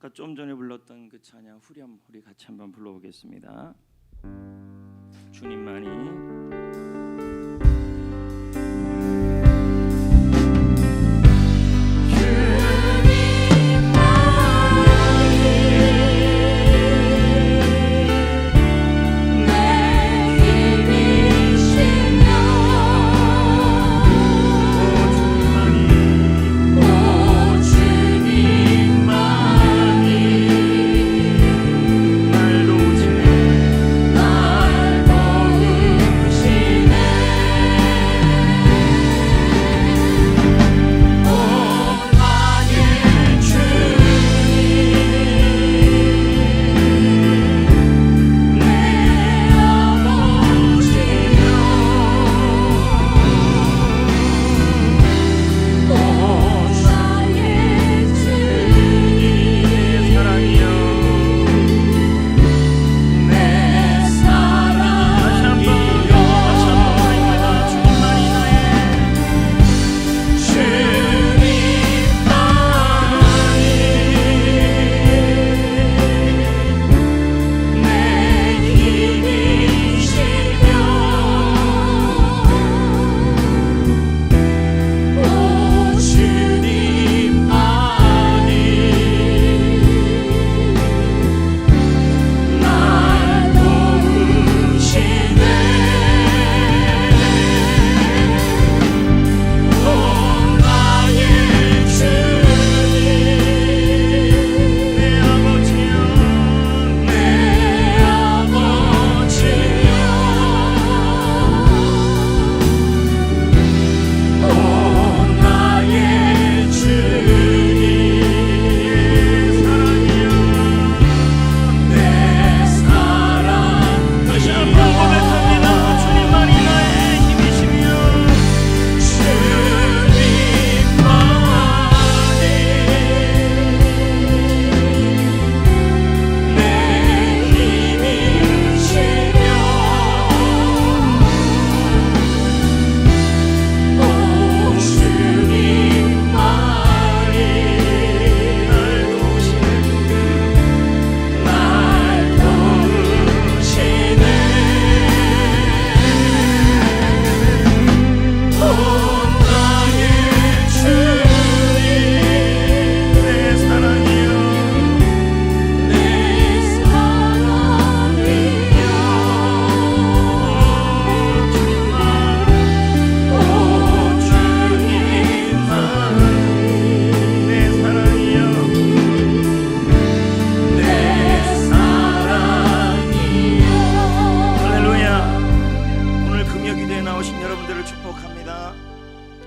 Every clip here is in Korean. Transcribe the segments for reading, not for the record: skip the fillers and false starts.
아까 좀 전에 불렀던 그 찬양 후렴 우리 같이 한번 불러보겠습니다. 주님만이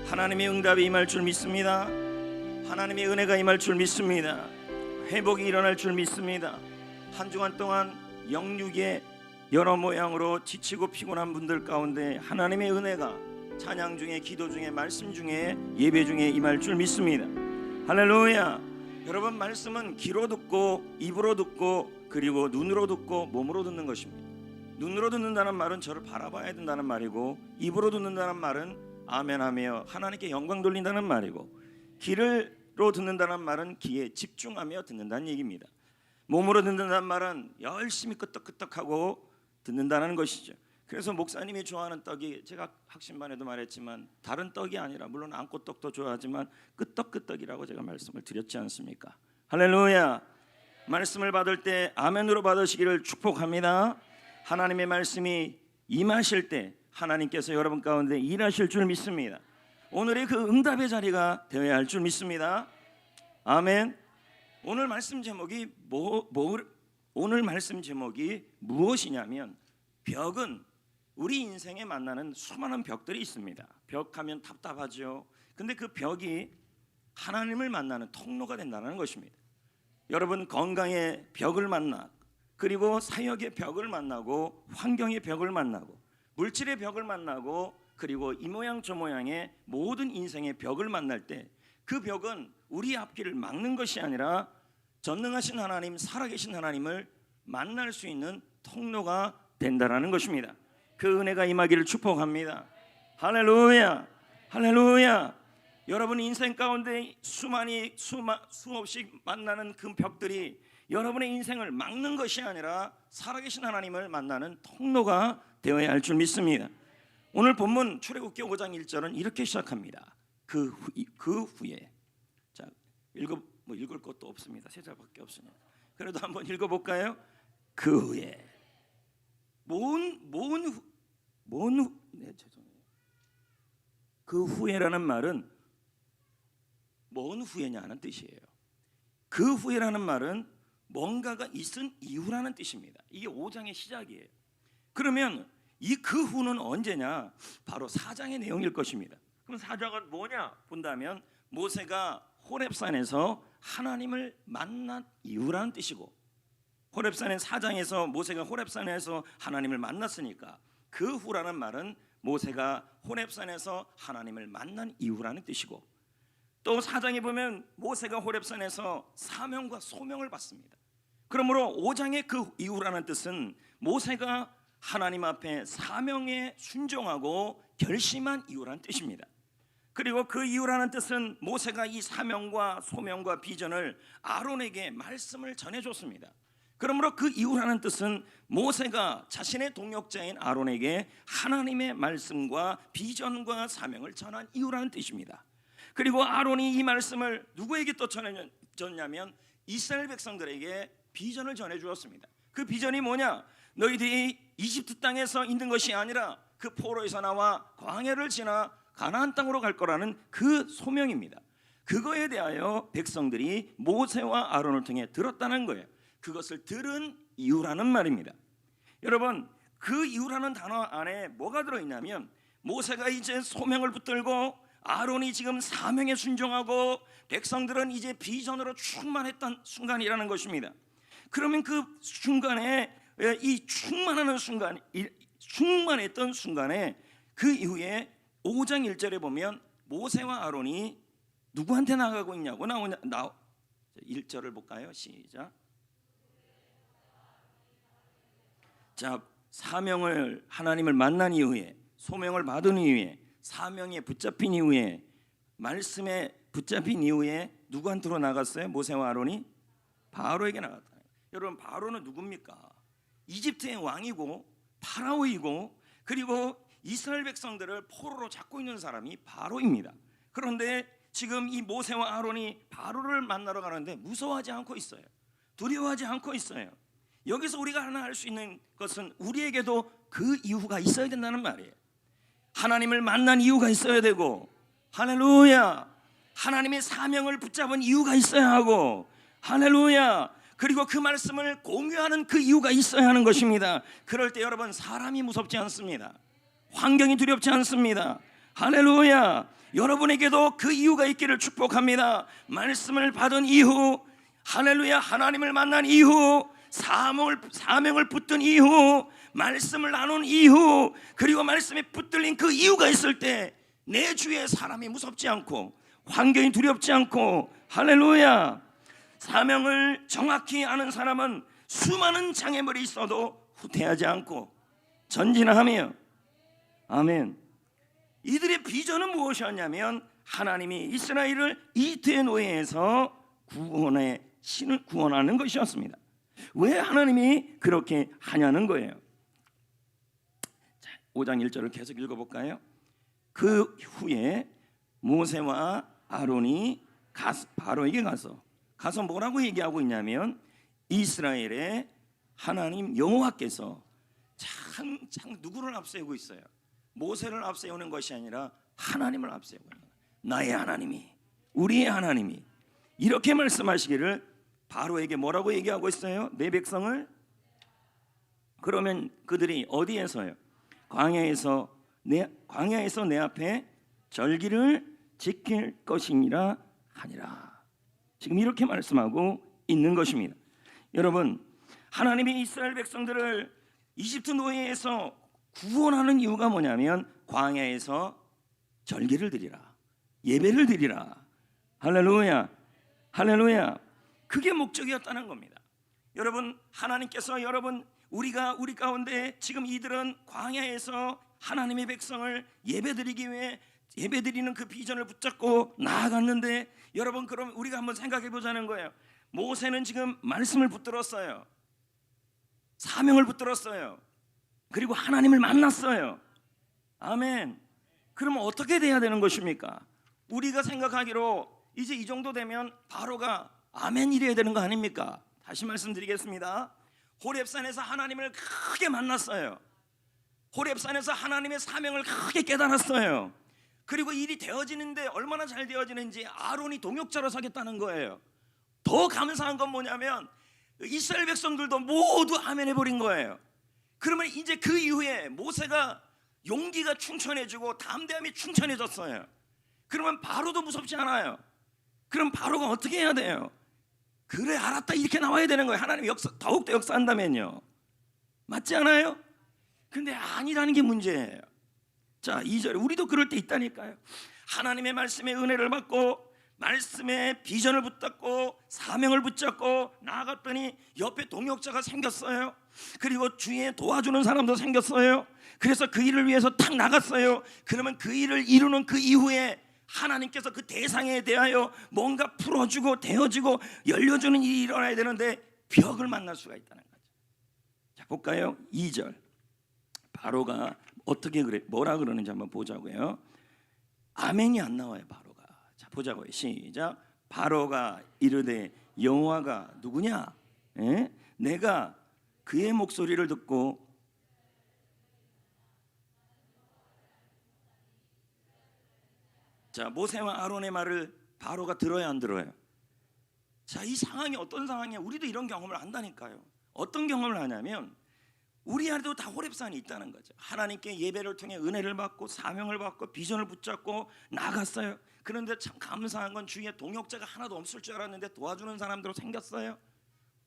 하나님의 응답이 임할 줄 믿습니다. 하나님의 은혜가 임할 줄 믿습니다. 회복이 일어날 줄 믿습니다. 한 주간 동안 영육의 여러 모양으로 지치고 피곤한 분들 가운데 하나님의 은혜가 찬양 중에, 기도 중에, 말씀 중에, 예배 중에 임할 줄 믿습니다. 할렐루야. 여러분, 말씀은 귀로 듣고 입으로 듣고 그리고 눈으로 듣고 몸으로 듣는 것입니다. 눈으로 듣는다는 말은 저를 바라봐야 된다는 말이고, 입으로 듣는다는 말은 아멘하며 하나님께 영광 돌린다는 말이고, 귀로 듣는다는 말은 귀에 집중하며 듣는다는 얘기입니다. 몸으로 듣는다는 말은 열심히 끄떡끄떡하고 듣는다는 것이죠. 그래서 목사님이 좋아하는 떡이, 제가 학신반에도 말했지만 다른 떡이 아니라, 물론 안꽃떡도 좋아하지만 끄떡끄떡이라고 제가 말씀을 드렸지 않습니까? 할렐루야. 말씀을 받을 때 아멘으로 받으시기를 축복합니다. 하나님의 말씀이 임하실 때 하나님께서 여러분 가운데 일하실 줄 믿습니다. 오늘의 그 응답의 자리가 되어야 할 줄 믿습니다. 아멘. 오늘 말씀 제목이 오늘 말씀 제목이 무엇이냐면, 벽은 우리 인생에 만나는 수많은 벽들이 있습니다. 벽하면 답답하죠. 근데 그 벽이 하나님을 만나는 통로가 된다는 것입니다. 여러분, 건강의 벽을 만나, 그리고 사역의 벽을 만나고, 환경의 벽을 만나고, 물질의 벽을 만나고, 그리고 이 모양 저 모양의 모든 인생의 벽을 만날 때 그 벽은 우리 앞길을 막는 것이 아니라 전능하신 하나님, 살아계신 하나님을 만날 수 있는 통로가 된다라는 것입니다. 그 은혜가 임하기를 축복합니다. 할렐루야. 할렐루야. 여러분 인생 가운데 수없이 만나는 그 벽들이 여러분의 인생을 막는 것이 아니라 살아계신 하나님을 만나는 통로가 되어야 할 줄 믿습니다. 오늘 본문 출애굽기 5장 1절은 이렇게 시작합니다. 그 후에. 자, 읽을 것도 없습니다. 세 절밖에 없습니다. 그래도 한번 읽어볼까요? 그 후에. 죄송해요. 그 후에라는 말은 뭔 후에냐는 뜻이에요. 그 후에라는 말은 뭔가가 있은 이후라는 뜻입니다. 이게 5장의 시작이에요. 그러면 이 그 후는 언제냐? 바로 4장의 내용일 것입니다. 그럼 4장은 뭐냐 본다면 모세가 호렙산에서 하나님을 만난 이후라는 뜻이고, 호렙산의 4장에서 모세가 호렙산에서 하나님을 만났으니까 그 후라는 말은 모세가 호렙산에서 하나님을 만난 이후라는 뜻이고, 또 4장에 보면 모세가 호렙산에서 사명과 소명을 받습니다. 그러므로 5장의 그 이후라는 뜻은 모세가 하나님 앞에 사명에 순종하고 결심한 이유라는 뜻입니다. 그리고 그 이유라는 뜻은 모세가 이 사명과 소명과 비전을 아론에게 말씀을 전해줬습니다. 그러므로 그 이유라는 뜻은 모세가 자신의 동역자인 아론에게 하나님의 말씀과 비전과 사명을 전한 이유라는 뜻입니다. 그리고 아론이 이 말씀을 누구에게 또 전했냐면 이스라엘 백성들에게 비전을 전해주었습니다. 그 비전이 뭐냐? 너희들이 이집트 땅에서 있는 것이 아니라 그 포로에서 나와 광야를 지나 가나안 땅으로 갈 거라는 그 소명입니다. 그거에 대하여 백성들이 모세와 아론을 통해 들었다는 거예요. 그것을 들은 이유라는 말입니다. 여러분, 그 이유라는 단어 안에 뭐가 들어있냐면 모세가 이제 소명을 붙들고 아론이 지금 사명에 순종하고 백성들은 이제 비전으로 충만했던 순간이라는 것입니다. 그러면 그 순간에 이 충만했던 순간에 그 이후에 5장 1절에 보면 모세와 아론이 누구한테 나가고 있냐고 나오냐. 1절을 볼까요? 시작. 자, 사명을 하나님을 만난 이후에, 소명을 받은 이후에, 사명에 붙잡힌 이후에, 말씀에 붙잡힌 이후에 누구한테로 나갔어요? 모세와 아론이 바로에게 나갔다. 여러분, 바로는 누굽니까? 이집트의 왕이고 파라오이고 그리고 이스라엘 백성들을 포로로 잡고 있는 사람이 바로입니다. 그런데 지금 이 모세와 아론이 바로를 만나러 가는데 무서워하지 않고 있어요. 두려워하지 않고 있어요. 여기서 우리가 하나 할 수 있는 것은 우리에게도 그 이유가 있어야 된다는 말이에요. 하나님을 만난 이유가 있어야 되고, 할렐루야, 하나님의 사명을 붙잡은 이유가 있어야 하고, 할렐루야, 그리고 그 말씀을 공유하는 그 이유가 있어야 하는 것입니다. 그럴 때 여러분, 사람이 무섭지 않습니다. 환경이 두렵지 않습니다. 할렐루야. 여러분에게도 그 이유가 있기를 축복합니다. 말씀을 받은 이후, 할렐루야, 하나님을 만난 이후, 사명을 붙든 이후, 말씀을 나눈 이후, 그리고 말씀에 붙들린 그 이유가 있을 때 내 주위에 사람이 무섭지 않고 환경이 두렵지 않고, 할렐루야, 사명을 정확히 아는 사람은 수많은 장애물이 있어도 후퇴하지 않고 전진하며, 아멘. 이들의 비전은 무엇이었냐면 하나님이 이스라엘을 이집트의 노예에서 구원하는 것이었습니다. 왜 하나님이 그렇게 하냐는 거예요. 자, 5장 1절을 계속 읽어볼까요? 그 후에 모세와 아론이 바로에게 가서 뭐라고 얘기하고 있냐면 이스라엘의 하나님 여호와께서 참 누구를 앞세우고 있어요? 모세를 앞세우는 것이 아니라 하나님을 앞세우고 있는 거예요. 나의 하나님이, 우리의 하나님이 이렇게 말씀하시기를 바로에게 뭐라고 얘기하고 있어요? 내 백성을. 그러면 그들이 어디에서요? 광야에서 내 앞에 절기를 지킬 것이니라 하니라. 지금 이렇게 말씀하고 있는 것입니다. 여러분, 하나님이 이스라엘 백성들을 이집트 노예에서 구원하는 이유가 뭐냐면 광야에서 절기를 드리라, 예배를 드리라. 할렐루야, 할렐루야. 그게 목적이었다는 겁니다. 여러분, 하나님께서 우리 가운데 지금 이들은 광야에서 하나님의 백성을 예배드리기 위해 예배드리는 그 비전을 붙잡고 나아갔는데, 여러분 그럼 우리가 한번 생각해 보자는 거예요. 모세는 지금 말씀을 붙들었어요. 사명을 붙들었어요. 그리고 하나님을 만났어요. 아멘. 그러면 어떻게 돼야 되는 것입니까? 우리가 생각하기로 이제 이 정도 되면 바로가 아멘 이래야 되는 거 아닙니까? 다시 말씀드리겠습니다. 호렙산에서 하나님을 크게 만났어요. 호렙산에서 하나님의 사명을 크게 깨달았어요. 그리고 일이 되어지는데 얼마나 잘 되어지는지 아론이 동역자로 서겠다는 거예요. 더 감사한 건 뭐냐면 이스라엘 백성들도 모두 아멘 해버린 거예요. 그러면 이제 그 이후에 모세가 용기가 충천해지고 담대함이 충천해졌어요. 그러면 바로도 무섭지 않아요. 그럼 바로가 어떻게 해야 돼요? 그래 알았다 이렇게 나와야 되는 거예요. 하나님 더욱더 역사한다면요. 맞지 않아요? 근데 아니라는 게 문제예요. 자, 2절에 우리도 그럴 때 있다니까요. 하나님의 말씀에 은혜를 받고 말씀에 비전을 붙잡고 사명을 붙잡고 나아갔더니 옆에 동역자가 생겼어요. 그리고 주위에 도와주는 사람도 생겼어요. 그래서 그 일을 위해서 탁 나갔어요. 그러면 그 일을 이루는 그 이후에 하나님께서 그 대상에 대하여 뭔가 풀어주고 되어지고 열려주는 일이 일어나야 되는데 벽을 만날 수가 있다는 거죠. 자, 볼까요? 2절 바로가 어떻게 그래 뭐라 그러는지 한번 보자고요. 아멘이 안 나와요. 바로가. 자, 보자고요. 시작. 바로가 이르되 여호와가 누구냐? 에? 내가 그의 목소리를 듣고 자, 모세와 아론의 말을 바로가 들어야 안 들어요? 자, 이 상황이 어떤 상황이야? 우리도 이런 경험을 한다니까요. 어떤 경험을 하냐면 우리 안에도 다 호렙산이 있다는 거죠. 하나님께 예배를 통해 은혜를 받고 사명을 받고 비전을 붙잡고 나갔어요. 그런데 참 감사한 건 주위에 동역자가 하나도 없을 줄 알았는데 도와주는 사람들도 생겼어요.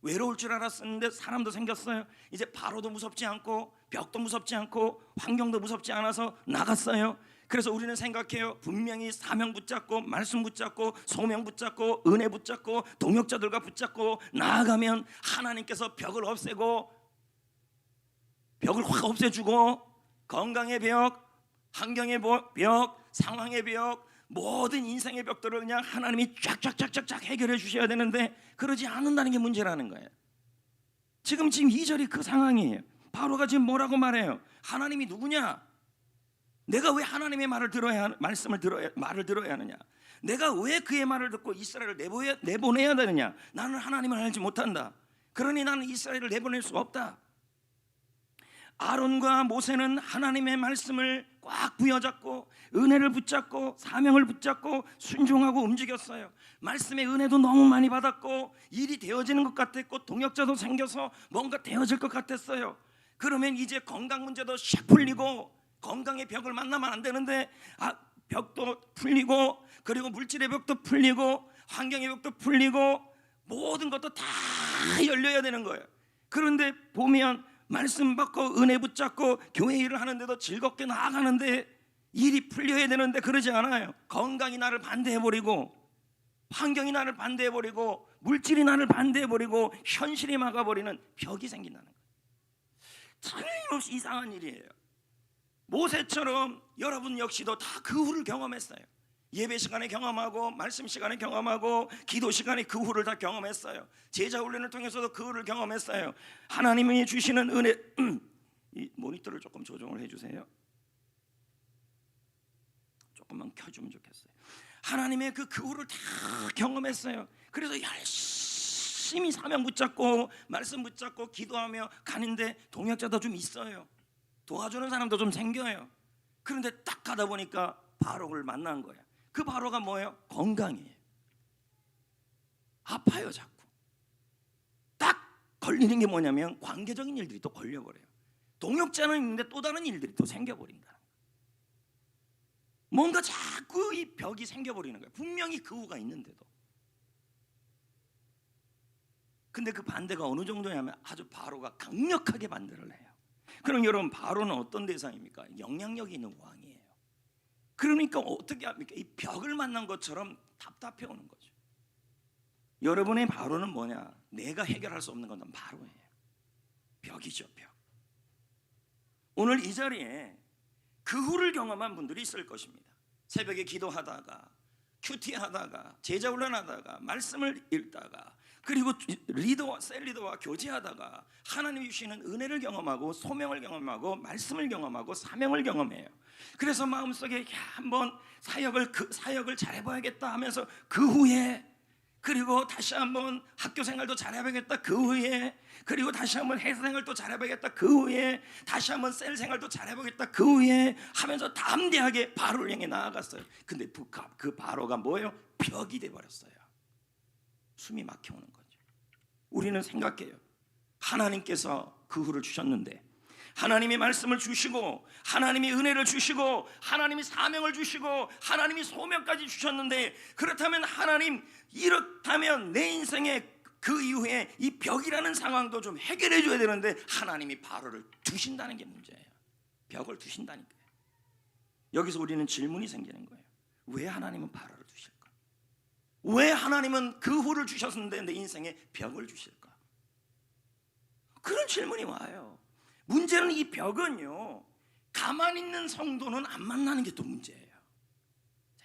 외로울 줄 알았는데 사람도 생겼어요. 이제 바로도 무섭지 않고 벽도 무섭지 않고 환경도 무섭지 않아서 나갔어요. 그래서 우리는 생각해요. 분명히 사명 붙잡고 말씀 붙잡고 소명 붙잡고 은혜 붙잡고 동역자들과 붙잡고 나아가면 하나님께서 벽을 확 없애주고 건강의 벽, 환경의 벽, 상황의 벽, 모든 인생의 벽들을 그냥 하나님이 쫙쫙쫙쫙 해결해 주셔야 되는데 그러지 않는다는 게 문제라는 거예요. 지금 2절이 그 상황이에요. 바로가 지금 뭐라고 말해요? 하나님이 누구냐? 내가 왜 하나님의 말을 들어야 하느냐? 내가 왜 그의 말을 듣고 이스라엘을 내보내야 되느냐? 나는 하나님을 알지 못한다. 그러니 나는 이스라엘을 내보낼 수가 없다. 아론과 모세는 하나님의 말씀을 꽉 부여잡고 은혜를 붙잡고 사명을 붙잡고 순종하고 움직였어요. 말씀의 은혜도 너무 많이 받았고 일이 되어지는 것 같았고 동역자도 생겨서 뭔가 되어질 것 같았어요. 그러면 이제 건강 문제도 샥 풀리고 건강의 벽을 만나면 안 되는데 벽도 풀리고 그리고 물질의 벽도 풀리고 환경의 벽도 풀리고 모든 것도 다 열려야 되는 거예요. 그런데 보면 말씀 받고 은혜 붙잡고 교회 일을 하는데도 즐겁게 나아가는데 일이 풀려야 되는데 그러지 않아요. 건강이 나를 반대해버리고 환경이 나를 반대해버리고 물질이 나를 반대해버리고 현실이 막아버리는 벽이 생긴다는 거예요. 틀림없이 이상한 일이에요. 모세처럼 여러분 역시도 다 그 후를 경험했어요. 예배 시간에 경험하고 말씀 시간에 경험하고 기도 시간에 그 후를 다 경험했어요. 제자 훈련을 통해서도 그 후를 경험했어요. 하나님이 주시는 은혜 이 모니터를 조금 조정을 해주세요. 조금만 켜주면 좋겠어요. 하나님의 그 후를 다 경험했어요. 그래서 열심히 사명 붙잡고 말씀 붙잡고 기도하며 가는데 동역자도 좀 있어요. 도와주는 사람도 좀 생겨요. 그런데 딱 가다 보니까 바로를 만난 거예요. 그 바로가 뭐예요? 건강이에요. 아파요 자꾸. 딱 걸리는 게 뭐냐면 관계적인 일들이 또 걸려버려요. 동역자는 있는데 또 다른 일들이 또 생겨버린다. 뭔가 자꾸 이 벽이 생겨버리는 거예요. 분명히 그 후가 있는데도. 근데 그 반대가 어느 정도냐면 아주 바로가 강력하게 반대를 해요. 그럼 여러분 바로는 어떤 대상입니까? 영향력이 있는 왕이에요. 그러니까 어떻게 합니까? 이 벽을 만난 것처럼 답답해 오는 거죠. 여러분의 바로는 뭐냐? 내가 해결할 수 없는 건 바로예요. 벽이죠, 벽. 오늘 이 자리에 그 후를 경험한 분들이 있을 것입니다. 새벽에 기도하다가 큐티하다가 제자 훈련하다가 말씀을 읽다가 그리고 셀 리더와 교제하다가 하나님이 주시는 은혜를 경험하고 소명을 경험하고 말씀을 경험하고 사명을 경험해요. 그래서 마음속에 한번 사역을 잘해봐야겠다 하면서 그 후에 그리고 다시 한번 학교 생활도 잘해봐야겠다 그 후에 그리고 다시 한번 회사 생활도 잘해봐야겠다 그 후에 다시 한번 셀 생활도 잘해보겠다 그 후에 하면서 담대하게 바로를 향해 나아갔어요. 근데 그 바로가 뭐예요? 벽이 돼버렸어요. 숨이 막혀오는 거죠. 우리는 생각해요. 하나님께서 그 후를 주셨는데 하나님이 말씀을 주시고 하나님이 은혜를 주시고 하나님이 사명을 주시고 하나님이 소명까지 주셨는데 그렇다면 하나님 이렇다면 내 인생에 그 이후에 이 벽이라는 상황도 좀 해결해 줘야 되는데 하나님이 바로를 두신다는 게 문제예요. 벽을 두신다니까요. 여기서 우리는 질문이 생기는 거예요. 왜 하나님은 바로를 두실까? 왜 하나님은 그 후를 주셨는데 내 인생에 벽을 주실까? 그런 질문이 와요. 문제는 이 벽은요, 가만히 있는 성도는 안 만나는 게 또 문제예요.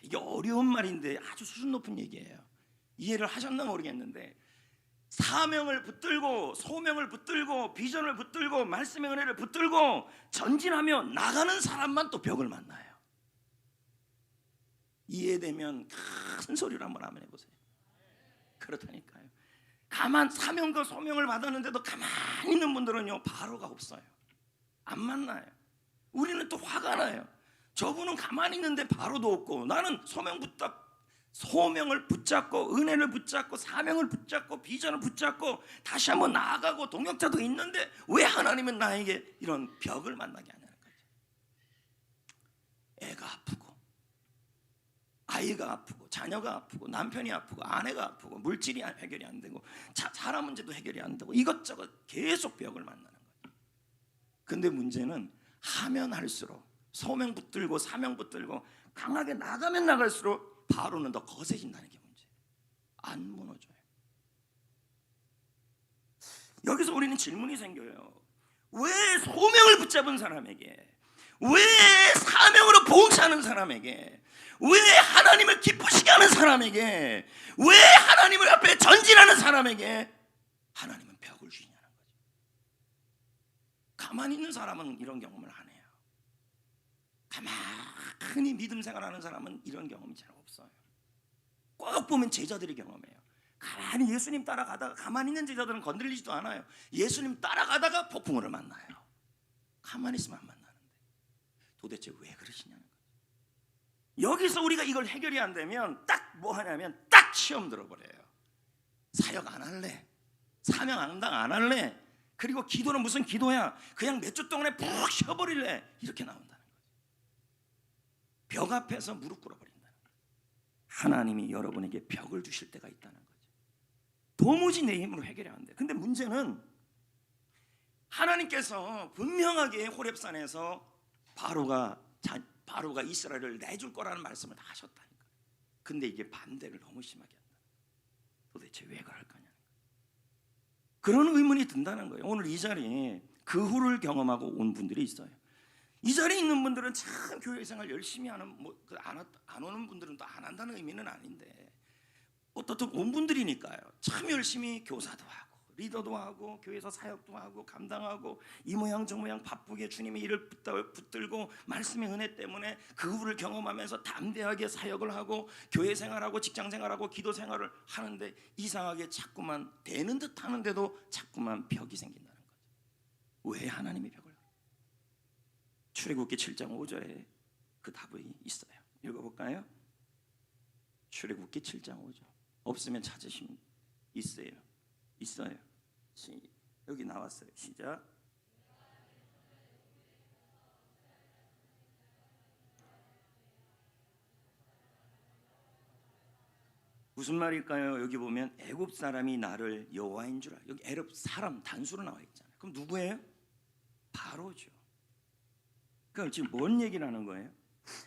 이게 어려운 말인데 아주 수준 높은 얘기예요. 이해를 하셨나 모르겠는데 사명을 붙들고 소명을 붙들고 비전을 붙들고 말씀의 은혜를 붙들고 전진하며 나가는 사람만 또 벽을 만나요. 이해되면 큰 소리로 한번 아멘 해보세요. 그렇다니까요. 사명과 소명을 받았는데도 가만히 있는 분들은요 바로가 없어요. 안 만나요. 우리는 또 화가 나요. 저분은 가만히 있는데 바로도 없고 나는 소명을 붙잡고 은혜를 붙잡고 사명을 붙잡고 비전을 붙잡고 다시 한번 나아가고 동역자도 있는데 왜 하나님은 나에게 이런 벽을 만나게 하냐는 거죠. 애가 아프고 아이가 아프고 자녀가 아프고 남편이 아프고 아내가 아프고 물질이 해결이 안 되고 사람 문제도 해결이 안 되고 이것저것 계속 벽을 만나는 거죠. 근데 문제는 하면 할수록 소명 붙들고 사명 붙들고 강하게 나가면 나갈수록 바로는 더 거세진다는 게 문제예요. 안 무너져요. 여기서 우리는 질문이 생겨요. 왜 소명을 붙잡은 사람에게, 왜 사명으로 봉사하는 사람에게, 왜 하나님을 기쁘시게 하는 사람에게, 왜 하나님을 앞에 전진하는 사람에게 하나님은 벽을 주시냐는 거죠. 가만히 있는 사람은 이런 경험을 안 해요. 가만히 믿음 생활하는 사람은 이런 경험이 잘 없어요. 꼭 보면 제자들이 경험해요. 가만히 예수님 따라가다가 가만히 있는 제자들은 건드리지도 않아요. 예수님 따라가다가 폭풍우를 만나요. 가만히 있으면 안 만나는데 도대체 왜 그러시냐는 거예요. 여기서 우리가 이걸 해결이 안 되면 딱 뭐 하냐면 딱 시험 들어버려요. 사역 안 할래, 사명 안 할래, 그리고 기도는 무슨 기도야, 그냥 몇 주 동안에 푹 쉬어버릴래, 이렇게 나온다는 거예요. 벽 앞에서 무릎 꿇어버린다는 거예요. 하나님이 여러분에게 벽을 주실 때가 있다는 거죠. 도무지 내 힘으로 해결이 안 돼. 근데 문제는 하나님께서 분명하게 호렙산에서 바로가 이스라엘을 내줄 거라는 말씀을 다 하셨다니까. 근데 이게 반대를 너무 심하게 한다. 도대체 왜 그럴까냐. 그런 의문이 든다는 거예요. 오늘 이 자리에 그 후를 경험하고 온 분들이 있어요. 이 자리에 있는 분들은 참 교회 생활 열심히 하는, 안 오는 분들은 또 안 한다는 의미는 아닌데 어떻든 온 분들이니까요. 참 열심히 교사도 하고 리더도 하고 교회에서 사역도 하고 감당하고 이 모양 저 모양 바쁘게 주님의 일을 붙들고 말씀의 은혜 때문에 그 후를 경험하면서 담대하게 사역을 하고 교회 생활하고 직장 생활하고 기도 생활을 하는데 이상하게 자꾸만 되는 듯 하는데도 자꾸만 벽이 생긴다는 거죠. 왜 하나님이 벽을? 출애굽기 7장 5절에 그 답이 있어요. 읽어볼까요? 출애굽기 7장 5절. 없으면 찾으시면 있어요. 여기 나왔어요. 시작. 무슨 말일까요? 여기 보면 애굽 사람이 나를 여호와인 줄 알아. 여기 애굽 사람 단수로 나와 있잖아요. 그럼 누구예요? 바로죠. 그럼 지금 뭔 얘기를 하는 거예요?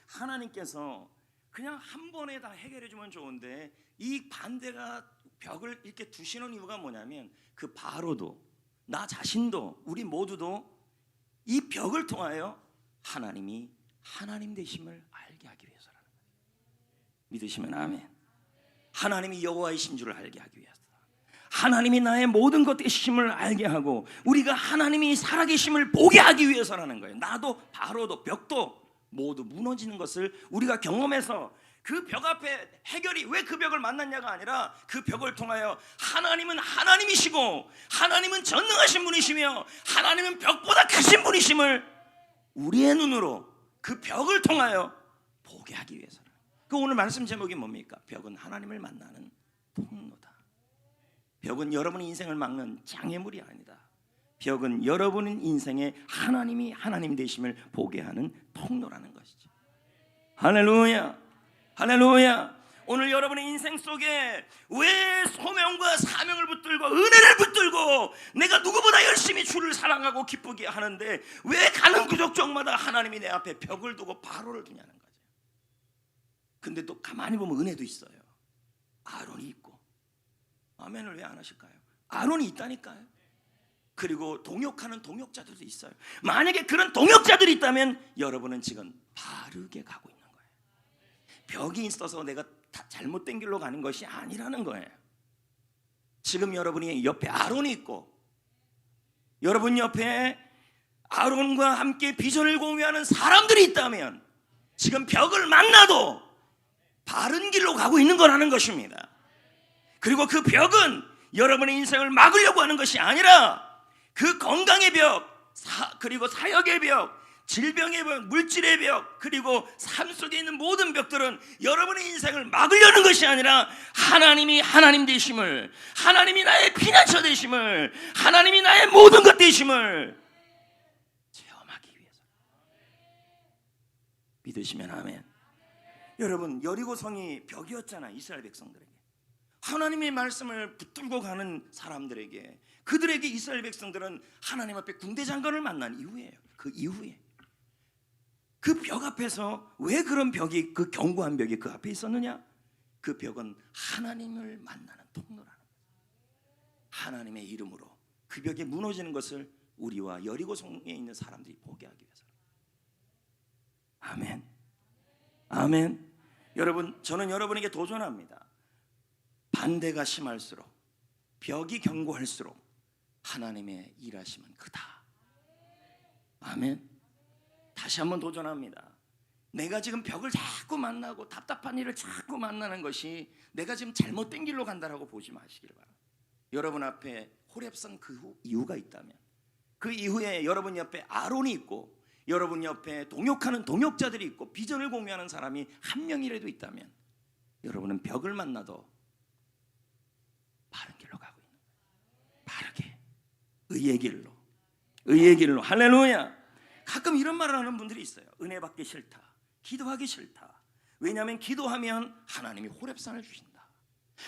하나님께서 그냥 한 번에 다 해결해 주면 좋은데 이 반대가 벽을 이렇게 두시는 이유가 뭐냐면 그 바로도 나 자신도 우리 모두도 이 벽을 통하여 하나님이 하나님 되심을 알게 하기 위해서라는 거예요. 믿으시면 아멘. 하나님이 여호와이신 줄을 알게 하기 위해서, 하나님이 나의 모든 것 되심을 알게 하고 우리가 하나님이 살아계심을 보게 하기 위해서라는 거예요. 나도 바로도 벽도 모두 무너지는 것을 우리가 경험해서 그 벽 앞에 해결이 왜 그 벽을 만났냐가 아니라 그 벽을 통하여 하나님은 하나님이시고 하나님은 전능하신 분이시며 하나님은 벽보다 크신 분이심을 우리의 눈으로 그 벽을 통하여 보게 하기 위해서는. 그 오늘 말씀 제목이 뭡니까? 벽은 하나님을 만나는 통로다. 벽은 여러분의 인생을 막는 장애물이 아니다. 벽은 여러분의 인생에 하나님이 하나님 되심을 보게 하는 통로라는 것이죠. 할렐루야, 할렐루야. 오늘 여러분의 인생 속에 왜 소명과 사명을 붙들고 은혜를 붙들고 내가 누구보다 열심히 주를 사랑하고 기쁘게 하는데 왜 가는 구석적마다 하나님이 내 앞에 벽을 두고 바로를 두냐는 거죠. 근데 또 가만히 보면 은혜도 있어요. 아론이 있고. 아멘을 왜 안 하실까요? 아론이 있다니까요. 그리고 동역하는 동역자들도 있어요. 만약에 그런 동역자들이 있다면 여러분은 지금 바르게 가고 있는 거예요. 벽이 있어서 내가 잘못된 길로 가는 것이 아니라는 거예요. 지금 여러분이 옆에 아론이 있고 여러분 옆에 아론과 함께 비전을 공유하는 사람들이 있다면 지금 벽을 만나도 바른 길로 가고 있는 거라는 것입니다. 그리고 그 벽은 여러분의 인생을 막으려고 하는 것이 아니라 그 건강의 벽, 그리고 사역의 벽, 질병의 벽, 물질의 벽, 그리고 삶 속에 있는 모든 벽들은 여러분의 인생을 막으려는 것이 아니라 하나님이 하나님 되심을, 하나님이 나의 피난처 되심을, 하나님이 나의 모든 것 되심을 체험하기 위해서. 믿으시면 아멘. 여러분, 여리고성이 벽이었잖아, 이스라엘 백성들에게. 하나님의 말씀을 붙들고 가는 사람들에게, 그들에게 이스라엘 백성들은 하나님 앞에 군대 장관을 만난 이후에요. 그 이후에 그 벽 앞에서 왜 그런 벽이, 그 견고한 벽이 그 앞에 있었느냐? 그 벽은 하나님을 만나는 통로라는 거예요. 하나님의 이름으로 그 벽이 무너지는 것을 우리와 여리고성에 있는 사람들이 보게 하기 위해서. 아멘, 아멘. 여러분, 저는 여러분에게 도전합니다. 반대가 심할수록, 벽이 견고할수록 하나님의 일하심은 크다. 아멘. 다시 한번 도전합니다. 내가 지금 벽을 자꾸 만나고 답답한 일을 자꾸 만나는 것이 내가 지금 잘못된 길로 간다라고 보지 마시길 바랍니다. 여러분 앞에 호렙산 그 이유가 있다면, 그 이후에 여러분 옆에 아론이 있고 여러분 옆에 동역하는 동역자들이 있고 비전을 공유하는 사람이 한 명이라도 있다면 여러분은 벽을 만나도 바른 길로 가고 있는 거예요. 바르게, 의의 길로, 의의 길로. 할렐루야. 가끔 이런 말을 하는 분들이 있어요. 은혜 받기 싫다, 기도하기 싫다. 왜냐하면 기도하면 하나님이 호렙산을 주신다.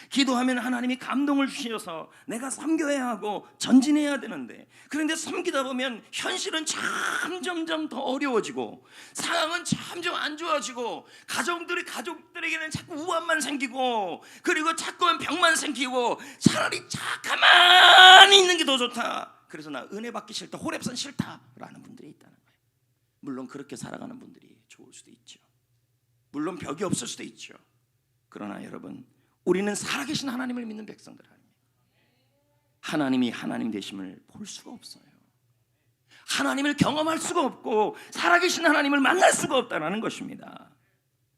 기도하면 하나님이 감동을 주셔서 내가 섬겨야 하고 전진해야 되는데, 그런데 섬기다 보면 현실은 점점 더 어려워지고 상황은 점점 안 좋아지고 가족들에게는 자꾸 우환만 생기고 그리고 자꾸 병만 생기고 차라리 가만히 있는 게 더 좋다. 그래서 나 은혜 받기 싫다, 호렙산 싫다라는 분들이 있다는 거예요. 물론 그렇게 살아가는 분들이 좋을 수도 있죠. 물론 벽이 없을 수도 있죠. 그러나 여러분, 우리는 살아계신 하나님을 믿는 백성들 아닙니까? 하나님이 하나님 되심을 볼 수가 없어요. 하나님을 경험할 수가 없고 살아계신 하나님을 만날 수가 없다는 것입니다.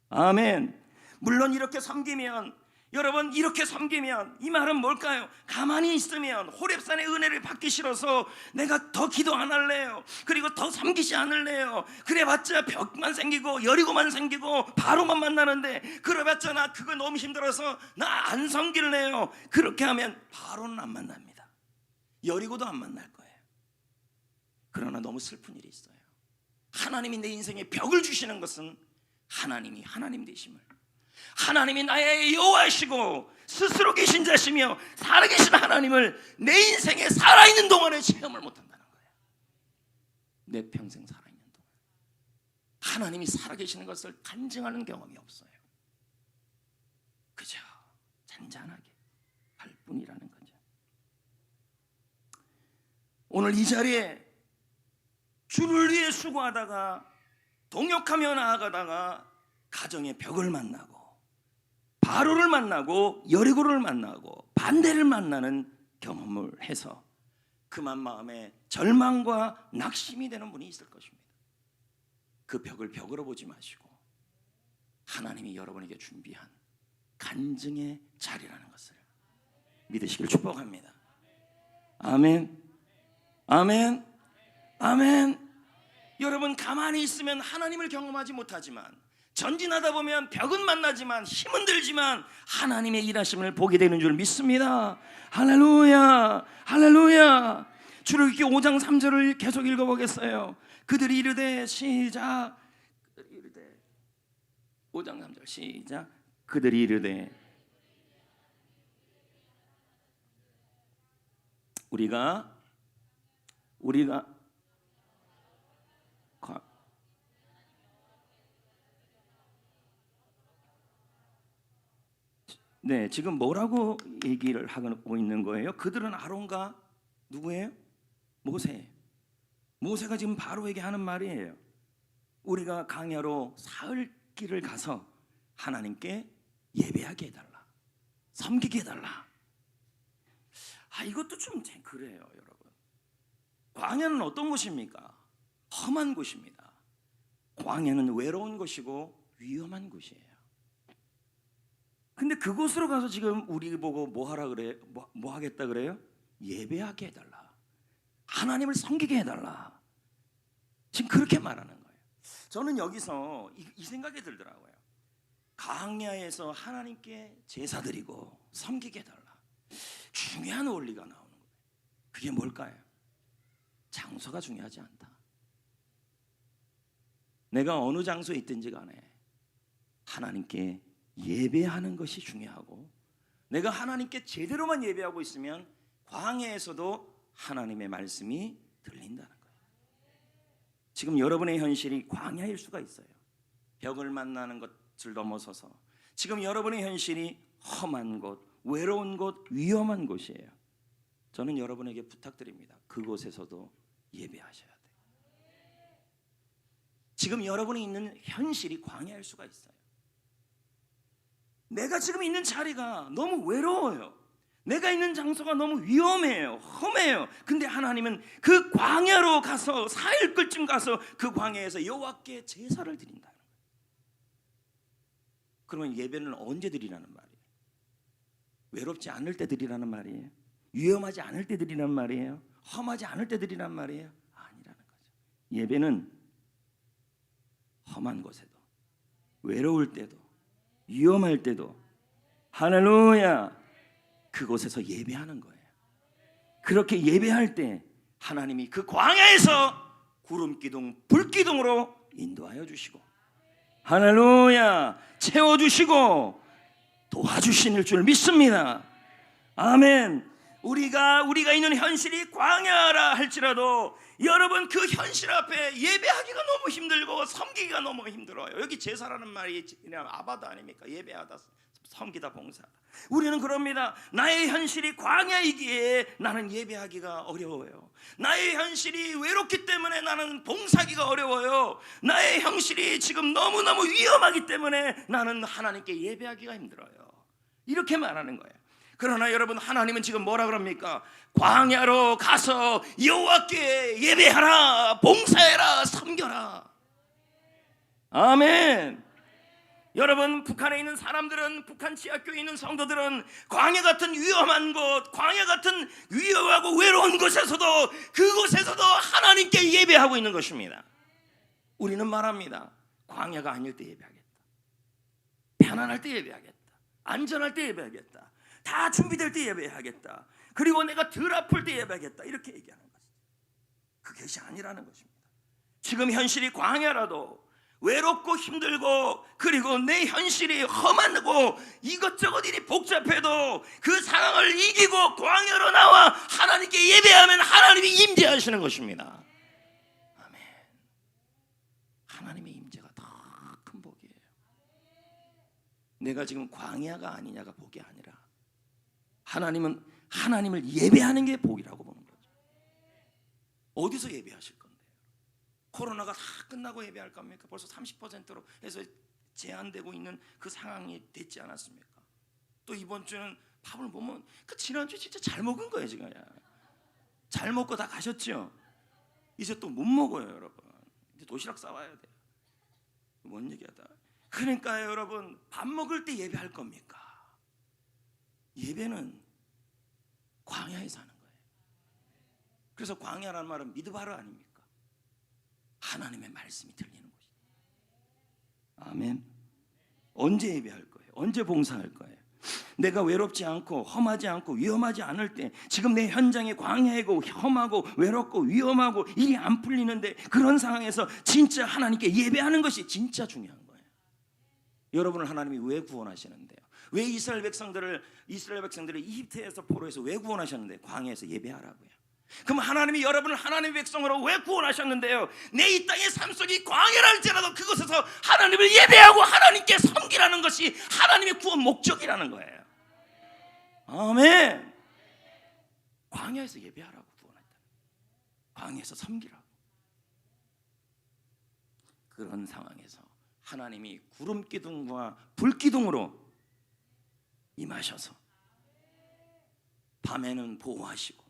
아멘. 물론 이렇게 섬기면, 여러분, 이렇게 섬기면 이 말은 뭘까요? 가만히 있으면 호렙산의 은혜를 받기 싫어서 내가 더 기도 안 할래요. 그리고 더 섬기지 않을래요. 그래봤자 벽만 생기고 여리고만 생기고 바로만 만나는데, 그래봤자 나 그거 너무 힘들어서 나 안 섬길래요. 그렇게 하면 바로는 안 만납니다. 여리고도 안 만날 거예요. 그러나 너무 슬픈 일이 있어요. 하나님이 내 인생에 벽을 주시는 것은 하나님이 하나님 되심을, 하나님이 나의 여호와시고 스스로 계신 자시며 살아계신 하나님을 내 인생에 살아있는 동안에 체험을 못한다는 거예요. 내 평생 살아있는 동안 하나님이 살아계시는 것을 간증하는 경험이 없어요. 그저 잔잔하게 할 뿐이라는 거죠. 오늘 이 자리에 주를 위해 수고하다가 동역하며 나아가다가 가정의 벽을 만나고 바로를 만나고 여리고를 만나고 반대를 만나는 경험을 해서 그만 마음에 절망과 낙심이 되는 분이 있을 것입니다. 그 벽을 벽으로 보지 마시고 하나님이 여러분에게 준비한 간증의 자리라는 것을 믿으시길 축복합니다. 아멘, 아멘, 아멘. 여러분, 가만히 있으면 하나님을 경험하지 못하지만, 전진하다 보면 벽은 만나지만 힘은 들지만 하나님의 일하심을 보게 되는 줄 믿습니다. 할렐루야, 할렐루야. 출애굽기 5장 3절을 계속 읽어보겠어요. 그들이 이르되, 시작. 5장 3절 시작. 그들이 이르되, 우리가 네, 지금 뭐라고 얘기를 하고 있는 거예요? 그들은 아론과 누구예요? 모세가 지금 바로에게 하는 말이에요. 우리가 강야로 사흘 길을 가서 하나님께 예배하게 해달라, 섬기게 해달라. 이것도 좀 그래요, 여러분. 광야는 어떤 곳입니까? 험한 곳입니다. 광야는 외로운 곳이고 위험한 곳이에요. 근데 그곳으로 가서 지금 우리 보고 뭐 하라 그래? 뭐 하겠다 그래요? 예배하게 해달라, 하나님을 섬기게 해달라. 지금 그렇게 말하는 거예요. 저는 여기서 이 생각이 들더라고요. 광야에서 하나님께 제사 드리고 섬기게 해달라. 중요한 원리가 나오는 거예요. 그게 뭘까요? 장소가 중요하지 않다. 내가 어느 장소에 있든지 간에 하나님께 예배하는 것이 중요하고, 내가 하나님께 제대로만 예배하고 있으면 광야에서도 하나님의 말씀이 들린다는 거예요. 지금 여러분의 현실이 광야일 수가 있어요. 벽을 만나는 것을 넘어서서 지금 여러분의 현실이 험한 곳, 외로운 곳, 위험한 곳이에요. 저는 여러분에게 부탁드립니다. 그곳에서도 예배하셔야 돼요. 지금 여러분이 있는 현실이 광야일 수가 있어요. 내가 지금 있는 자리가 너무 외로워요. 내가 있는 장소가 너무 위험해요, 험해요. 근데 하나님은 그 광야로 가서 사흘쯤 가서 그 광야에서 여호와께 제사를 드린다는 거예요. 그러면 예배는 언제 드리라는 말이에요? 외롭지 않을 때 드리라는 말이에요? 위험하지 않을 때 드리라는 말이에요? 험하지 않을 때 드리라는 말이에요? 아니라는 거죠. 예배는 험한 곳에도, 외로울 때도, 위험할 때도, 할렐루야, 그곳에서 예배하는 거예요. 그렇게 예배할 때 하나님이 그 광야에서 구름기둥, 불기둥으로 인도하여 주시고, 할렐루야, 채워주시고 도와주실 줄 믿습니다. 아멘. 우리가 있는 현실이 광야라 할지라도 여러분, 그 현실 앞에 예배하기가 너무 힘들고 섬기기가 너무 힘들어요. 여기 제사라는 말이 그냥 아바다 아닙니까? 예배하다, 섬기다, 봉사하다. 우리는 그럽니다. 나의 현실이 광야이기에 나는 예배하기가 어려워요. 나의 현실이 외롭기 때문에 나는 봉사하기가 어려워요. 나의 현실이 지금 너무너무 위험하기 때문에 나는 하나님께 예배하기가 힘들어요. 이렇게 말하는 거예요. 그러나 여러분, 하나님은 지금 뭐라 그럽니까? 광야로 가서 여호와께 예배하라, 봉사해라, 섬겨라. 아멘. 여러분, 북한에 있는 사람들은, 북한 지하교회에 있는 성도들은 광야 같은 위험한 곳, 광야 같은 위험하고 외로운 곳에서도, 그곳에서도 하나님께 예배하고 있는 것입니다. 우리는 말합니다. 광야가 아닐 때 예배하겠다, 편안할 때 예배하겠다, 안전할 때 예배하겠다, 다 준비될 때 예배하겠다, 그리고 내가 덜 아플 때 예배하겠다, 이렇게 얘기하는 것입니다. 그것이 아니라는 것입니다. 지금 현실이 광야라도 외롭고 힘들고, 그리고 내 현실이 험하고 이것저것 일이 복잡해도 그 상황을 이기고 광야로 나와 하나님께 예배하면 하나님이 임재하시는 것입니다. 아멘. 하나님의 임재가 더 큰 복이에요. 내가 지금 광야가 아니냐가 복이 아니라 하나님은 하나님을 예배하는 게 복이라고 보는 거죠. 어디서 예배하실 건데요? 코로나가 다 끝나고 예배할 겁니까? 벌써 30%로 해서 제한되고 있는 그 상황이 됐지 않았습니까? 또 이번 주는 밥을 보면 그 지난주 진짜 잘 먹은 거예요. 지금 잘 먹고 다 가셨죠. 이제 또 못 먹어요, 여러분. 이제 도시락 싸와야 돼요. 뭔 얘기하다. 그러니까요, 여러분, 밥 먹을 때 예배할 겁니까? 예배는 광야에 사는 거예요. 그래서 광야라는 말은 미드바르 아닙니까? 하나님의 말씀이 들리는 곳이다. 아멘. 언제 예배할 거예요? 언제 봉사할 거예요? 내가 외롭지 않고 험하지 않고 위험하지 않을 때, 지금 내 현장이 광야이고 험하고 외롭고 위험하고 일이 안 풀리는데, 그런 상황에서 진짜 하나님께 예배하는 것이 진짜 중요한 거예요. 여러분을 하나님이 왜 구원하시는데요? 왜 이스라엘 백성들을 이집트에서 포로에서 왜 구원하셨는데? 광야에서 예배하라고요. 그럼 하나님이 여러분을 하나님의 백성으로 왜 구원하셨는데요? 내 이 땅의 삶 속이 광야라 할지라도 그곳에서 하나님을 예배하고 하나님께 섬기라는 것이 하나님의 구원 목적이라는 거예요. 아멘. 광야에서 예배하라고 구원했다. 광야에서 섬기라고. 그런 상황에서 하나님이 구름 기둥과 불 기둥으로 임하셔서 밤에는 보호하시고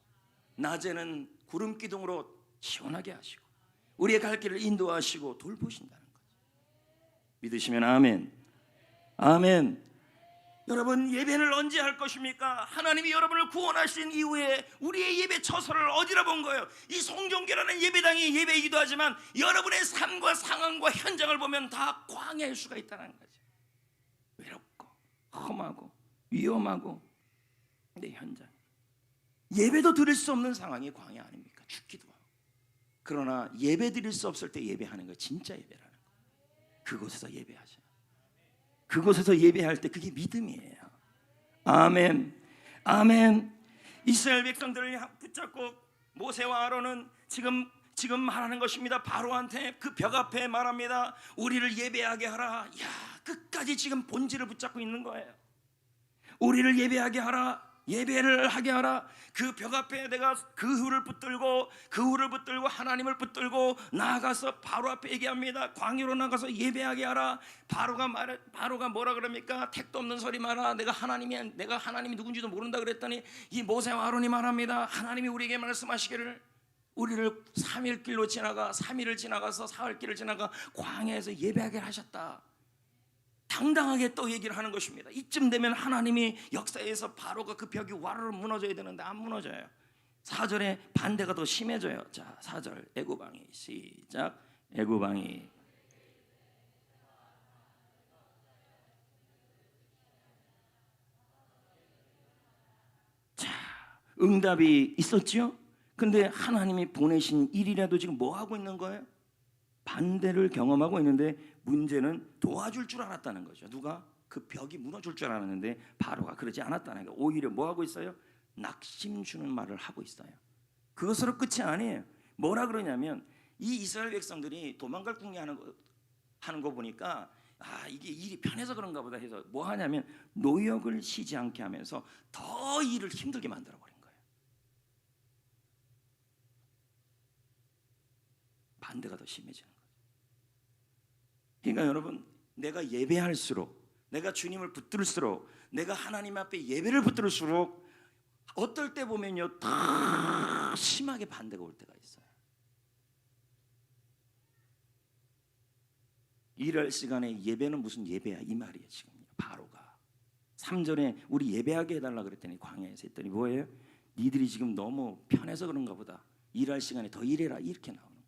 낮에는 구름 기둥으로 시원하게 하시고 우리의 갈 길을 인도하시고 돌보신다는 거죠. 믿으시면 아멘. 아멘. 여러분, 예배를 언제 할 것입니까? 하나님이 여러분을 구원하신 이후에 우리의 예배 처소를 어디로 본 거예요? 이 송종교라는 예배당이 예배이기도 하지만 여러분의 삶과 상황과 현장을 보면 다 광야일 수가 있다는 거죠. 외롭고 험하고 위험하고 내 현장, 예배도 드릴 수 없는 상황이 광야 아닙니까? 죽기도 하고. 그러나 예배 드릴 수 없을 때 예배하는 거 진짜 예배라는 거. 그곳에서 예배하셔. 그곳에서 예배할 때 그게 믿음이에요. 아멘. 아멘. 이스라엘 백성들을 붙잡고 모세와 아론은 지금 말하는 것입니다. 바로한테 그 벽 앞에 말합니다. 우리를 예배하게 하라. 야, 끝까지 지금 본질을 붙잡고 있는 거예요. 우리를 예배하게 하라. 예배를 하게 하라. 그 벽 앞에 내가 그 후를 붙들고 하나님을 붙들고 나아가서 바로 앞에 얘기합니다. 광야로 나가서 예배하게 하라. 바로가 뭐라 그럽니까? 택도 없는 소리 마라. 내가 하나님이 누군지도 모른다 그랬더니 이 모세와 아론이 말합니다. 하나님이 우리에게 말씀하시기를 우리를 3일길로 지나가 3일을 지나가서 4일길을 지나가 광야에서 예배하게 하셨다. 당당하게 또 얘기를 하는 것입니다. 이쯤 되면 하나님이 역사에서 바로가 그 벽이 와르르 무너져야 되는데 안 무너져요. 4절에 반대가 더 심해져요. 자, 4절 애구방이 시작. 애구방이 자, 응답이 있었죠. 근데 하나님이 보내신 일이라도 지금 뭐 하고 있는 거예요? 반대를 경험하고 있는데 문제는 도와줄 줄 알았다는 거죠. 누가? 그 벽이 무너질 줄 알았는데 바로가 그러지 않았다는 거예요. 오히려 뭐 하고 있어요? 낙심 주는 말을 하고 있어요. 그것으로 끝이 아니에요. 뭐라 그러냐면 이 이스라엘 백성들이 도망갈 궁리 하는 거 보니까 이게 일이 편해서 그런가 보다 해서 뭐 하냐면 노역을 쉬지 않게 하면서 더 일을 힘들게 만들어 버린 거예요. 반대가 더 심해지는 거예요. 그러니까 여러분, 내가 예배할수록, 내가 주님을 붙들수록, 내가 하나님 앞에 예배를 붙들수록 어떨 때 보면요 더 심하게 반대가 올 때가 있어요. 일할 시간에 예배는 무슨 예배야 이 말이에요. 지금 바로가 3절에 우리 예배하게 해달라 그랬더니 광야에서 했더니 뭐예요? 니들이 지금 너무 편해서 그런가 보다. 일할 시간에 더 일해라 이렇게 나오는 거예요.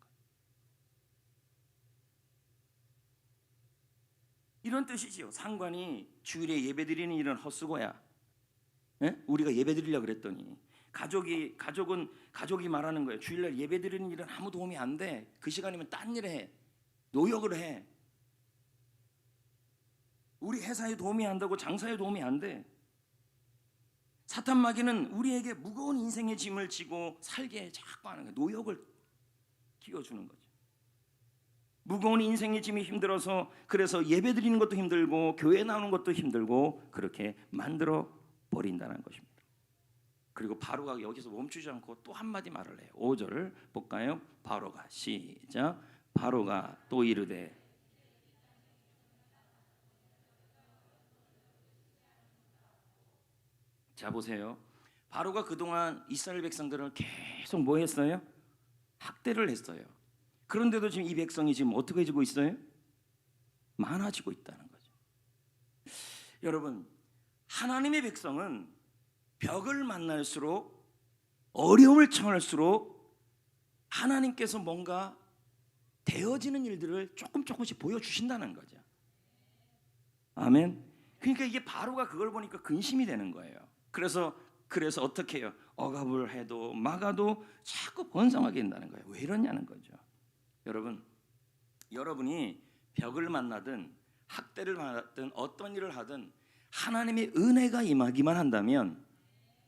이런 뜻이지요. 상관이 주일에 예배드리는 일은 헛수고야. 예? 우리가 예배드리려고 그랬더니 가족이 말하는 거예요. 주일날 예배드리는 일은 아무 도움이 안 돼. 그 시간이면 딴 일 해. 노역을 해. 우리 회사에 도움이 안 되고 장사에 도움이 안 돼. 사탄 마귀는 우리에게 무거운 인생의 짐을 지고 살게 자꾸 하는 거예요. 노역을 끼워주는 거죠. 무거운 인생의 짐이 힘들어서 그래서 예배 드리는 것도 힘들고 교회 나오는 것도 힘들고 그렇게 만들어 버린다는 것입니다. 그리고 바로가 여기서 멈추지 않고 또 한마디 말을 해요. 5절을 볼까요? 바로가 시작. 바로가 또 이르되 자 보세요. 바로가 그동안 이스라엘 백성들을 계속 뭐 했어요? 학대를 했어요. 그런데도 지금 이 백성이 지금 어떻게 해지고 있어요? 많아지고 있다는 거죠. 여러분, 하나님의 백성은 벽을 만날수록, 어려움을 처할수록 하나님께서 뭔가 되어지는 일들을 조금씩 보여주신다는 거죠. 아멘. 그러니까 이게 바로가 그걸 보니까 근심이 되는 거예요. 그래서 어떻게 해요? 억압을 해도 막아도 자꾸 번성하게 된다는 거예요. 왜 이러냐는 거죠. 여러분이 벽을 만나든 학대를 받든 어떤 일을 하든 하나님의 은혜가 임하기만 한다면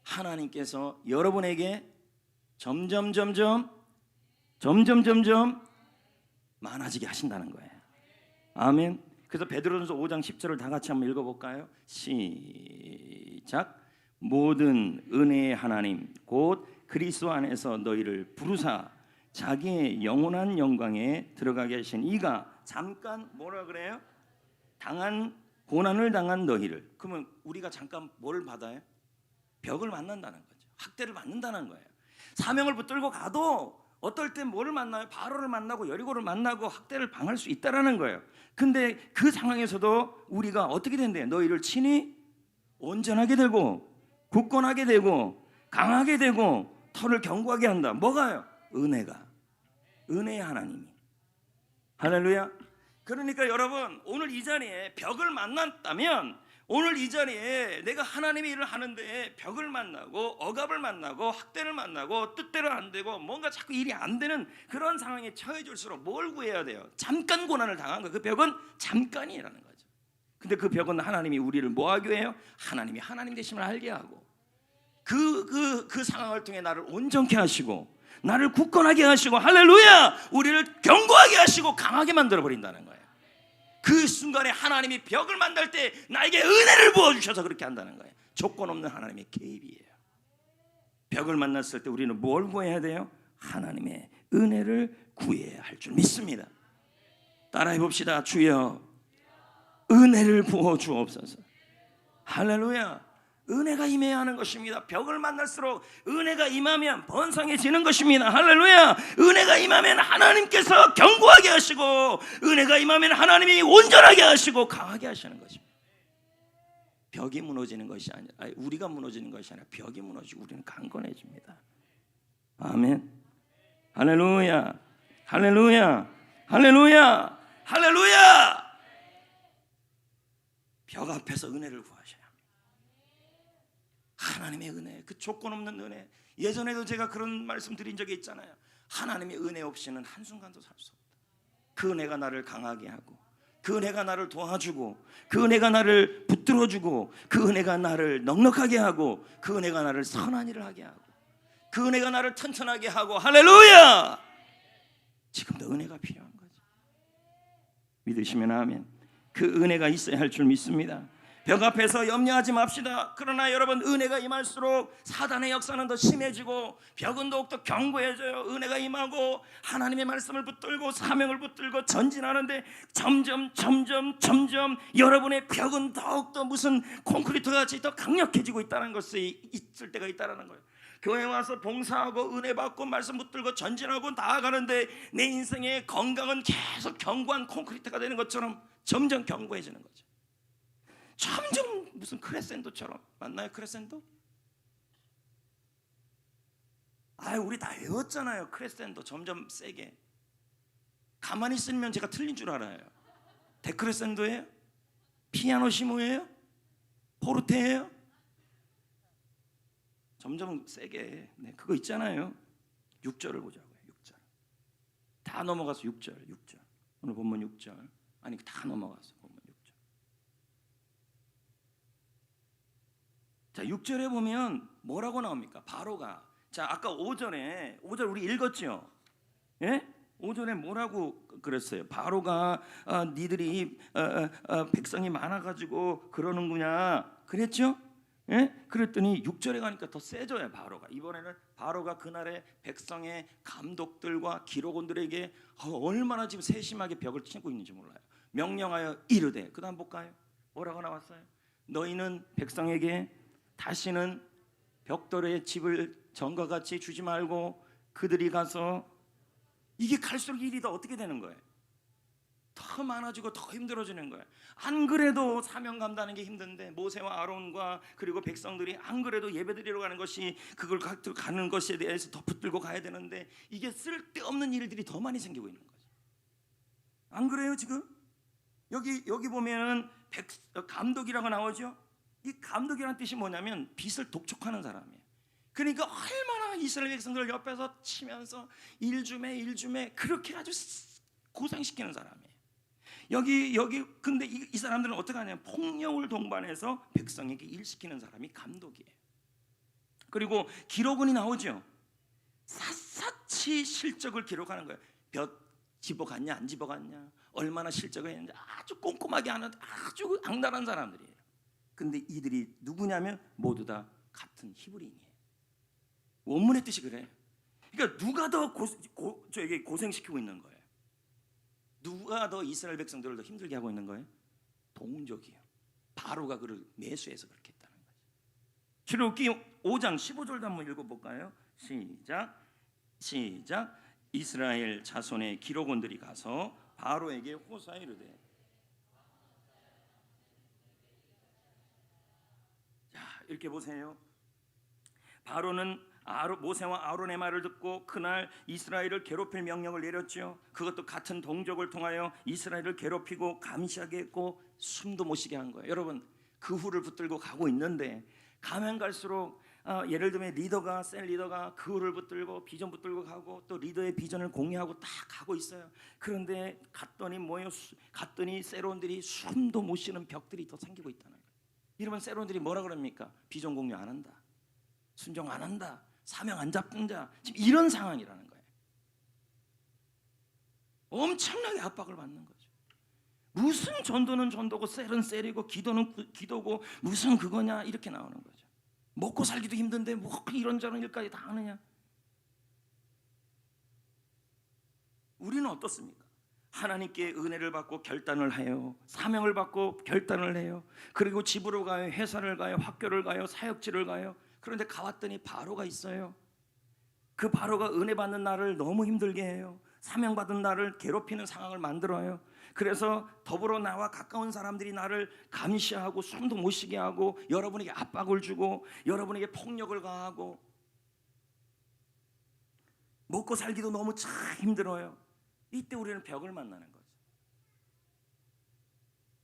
하나님께서 여러분에게 점점 많아지게 하신다는 거예요. 아멘. 그래서 베드로전서 5장 10절을 다 같이 한번 읽어볼까요? 시작. 모든 은혜의 하나님 곧 그리스도 안에서 너희를 부르사 자기의 영원한 영광에 들어가게 하신 이가 잠깐 뭐라 그래요? 고난을 당한 너희를. 그러면 우리가 잠깐 뭘 받아요? 벽을 만난다는 거죠. 학대를 받는다는 거예요. 사명을 붙들고 가도 어떨 때 뭐를 만나요? 바로를 만나고 여리고를 만나고 학대를 당할 수 있다라는 거예요. 근데 그 상황에서도 우리가 어떻게 된대요? 너희를 친히 온전하게 되고 굳건하게 되고 강하게 되고 털을 견고하게 한다. 뭐가요? 은혜의 하나님이. 할렐루야. 그러니까 여러분, 오늘 이 자리에 벽을 만났다면, 오늘 이 자리에 내가 하나님의 일을 하는데 벽을 만나고 억압을 만나고 학대를 만나고 뜻대로 안 되고 뭔가 자꾸 일이 안 되는 그런 상황에 처해질수록 뭘 구해야 돼요? 잠깐 고난을 당한 거예요. 그 벽은 잠깐이라는 거죠. 근데 그 벽은 하나님이 우리를 뭐하게 해요? 하나님이 하나님 되심을 알게 하고 그 상황을 통해 나를 온전케 하시고 나를 굳건하게 하시고, 할렐루야, 우리를 견고하게 하시고 강하게 만들어 버린다는 거예요. 그 순간에 하나님이 벽을 만날 때 나에게 은혜를 부어주셔서 그렇게 한다는 거예요. 조건 없는 하나님의 개입이에요. 벽을 만났을 때 우리는 뭘 구해야 돼요? 하나님의 은혜를 구해야 할 줄 믿습니다. 따라해 봅시다. 주여 은혜를 부어 주옵소서. 할렐루야. 은혜가 임해야 하는 것입니다. 벽을 만날수록 은혜가 임하면 번성해지는 것입니다. 할렐루야. 은혜가 임하면 하나님께서 견고하게 하시고, 은혜가 임하면 하나님이 온전하게 하시고 강하게 하시는 것입니다. 벽이 무너지는 것이 아니라, 우리가 무너지는 것이 아니라 벽이 무너지고 우리는 강건해집니다. 아멘. 할렐루야. 할렐루야. 할렐루야. 할렐루야. 벽 앞에서 은혜를 구하셔야 합니다. 하나님의 은혜, 그 조건 없는 은혜. 예전에도 제가 그런 말씀 드린 적이 있잖아요. 하나님의 은혜 없이는 한순간도 살 수 없다. 그 은혜가 나를 강하게 하고, 그 은혜가 나를 도와주고, 그 은혜가 나를 붙들어주고, 그 은혜가 나를 넉넉하게 하고, 그 은혜가 나를 선한 일을 하게 하고, 그 은혜가 나를 튼튼하게 하고. 할렐루야. 지금도 은혜가 필요한 거죠. 믿으시면 아멘. 그 은혜가 있어야 할 줄 믿습니다. 벽 앞에서 염려하지 맙시다. 그러나 여러분, 은혜가 임할수록 사단의 역사는 더 심해지고 벽은 더욱더 견고해져요. 은혜가 임하고 하나님의 말씀을 붙들고 사명을 붙들고 전진하는데 점점 여러분의 벽은 더욱더 무슨 콘크리트 같이 더 강력해지고 있다는 것이 있을 때가 있다는 거예요. 교회 와서 봉사하고 은혜 받고 말씀 붙들고 전진하고 나아가는데 내 인생의 건강은 계속 견고한 콘크리트가 되는 것처럼 점점 견고해지는 거죠. 점점 무슨 크레센도처럼. 맞나요? 크레센도? 우리 다 외웠잖아요. 크레센도. 점점 세게. 가만히 있으면 제가 틀린 줄 알아요. 데크레센도예요? 피아노시모예요? 포르테예요? 점점 세게. 네, 그거 있잖아요. 6절을 보자고요. 6절. 다 넘어가서 6절. 오늘 본문 6절. 아니, 다 넘어가서 본문 6절. 자, 6절에 보면 뭐라고 나옵니까? 바로가. 자, 아까 5절 우리 읽었죠? 예? 5절에 뭐라고 그랬어요? 바로가 니들이 백성이 많아가지고 그러는구나 그랬죠? 예? 그랬더니 6절에 가니까 더 세져요. 바로가. 이번에는 바로가 그날의 백성의 감독들과 기록원들에게 얼마나 지금 세심하게 벽을 치고 있는지 몰라요. 명령하여 이르되, 그 다음 볼까요? 뭐라고 나왔어요? 너희는 백성에게 다시는 벽돌에 집을 전과 같이 주지 말고 그들이 가서, 이게 갈수록 일이 더 어떻게 되는 거예요? 더 많아지고 더 힘들어지는 거예요. 안 그래도 사명 감당하는 게 힘든데 모세와 아론과 그리고 백성들이 안 그래도 예배드리러 가는 것이, 그걸 가는 것에 대해서 더 붙들고 가야 되는데 이게 쓸데없는 일들이 더 많이 생기고 있는 거죠. 안 그래요? 지금 여기 보면은 감독이라고 나오죠. 이 감독이라는 뜻이 뭐냐면 빚을 독촉하는 사람이에요. 그러니까 얼마나 이스라엘 백성들 옆에서 치면서 일주매 그렇게 아주 고생시키는 사람이에요. 여기 근데 이 사람들은 어떻게 하냐면 폭력을 동반해서 백성에게 일시키는 사람이 감독이에요. 그리고 기록원이 나오죠. 샅샅이 실적을 기록하는 거예요. 몇 집어갔냐 안 집어갔냐, 얼마나 실적을 했는지 아주 꼼꼼하게 하는 아주 악랄한 사람들이에요. 근데 이들이 누구냐면 모두 다 같은 히브리인이에요. 원문의 뜻이 그래요. 그러니까 누가 더 저에게 고생시키고 있는 거예요? 누가 더 이스라엘 백성들을 더 힘들게 하고 있는 거예요? 동족이에요. 바로가 그를 매수해서 그렇게 했다는 거죠. 출애굽기 5장 15절도 한번 읽어볼까요? 시작. 이스라엘 자손의 기록원들이 가서 바로에게 호소하여 이르되. 자, 이렇게 보세요. 바로는 모세와 아론의 말을 듣고 그날 이스라엘을 괴롭힐 명령을 내렸죠. 그것도 같은 동족을 통하여 이스라엘을 괴롭히고 감시하게 했고 숨도 못 쉬게 한 거예요. 여러분, 그 후를 붙들고 가고 있는데 가면 갈수록 예를 들면 셀 리더가 그 후를 붙들고 비전 붙들고 가고 또 리더의 비전을 공유하고 딱 가고 있어요. 그런데 갔더니 세론들이 숨도 못 쉬는 벽들이 더 생기고 있다는 거예요. 이러면 세론들이 뭐라 그럽니까? 비전 공유 안 한다, 순종 안 한다, 사명 안 잡는 자, 지금 이런 상황이라는 거예요. 엄청나게 압박을 받는 거죠. 무슨 전도는 전도고 셀은 셀이고 기도는 기도고 무슨 그거냐 이렇게 나오는 거죠. 먹고 살기도 힘든데 뭐 이런저런 일까지 다 하느냐. 우리는 어떻습니까? 하나님께 은혜를 받고 결단을 해요. 사명을 받고 결단을 해요. 그리고 집으로 가요, 회사를 가요, 학교를 가요, 사역지를 가요. 그런데 가왔더니 바로가 있어요. 그 바로가 은혜 받는 나를 너무 힘들게 해요. 사명 받은 나를 괴롭히는 상황을 만들어요. 그래서 더불어 나와 가까운 사람들이 나를 감시하고 숨도 못 쉬게 하고 여러분에게 압박을 주고 여러분에게 폭력을 가하고 먹고 살기도 너무 참 힘들어요. 이때 우리는 벽을 만나는 거죠.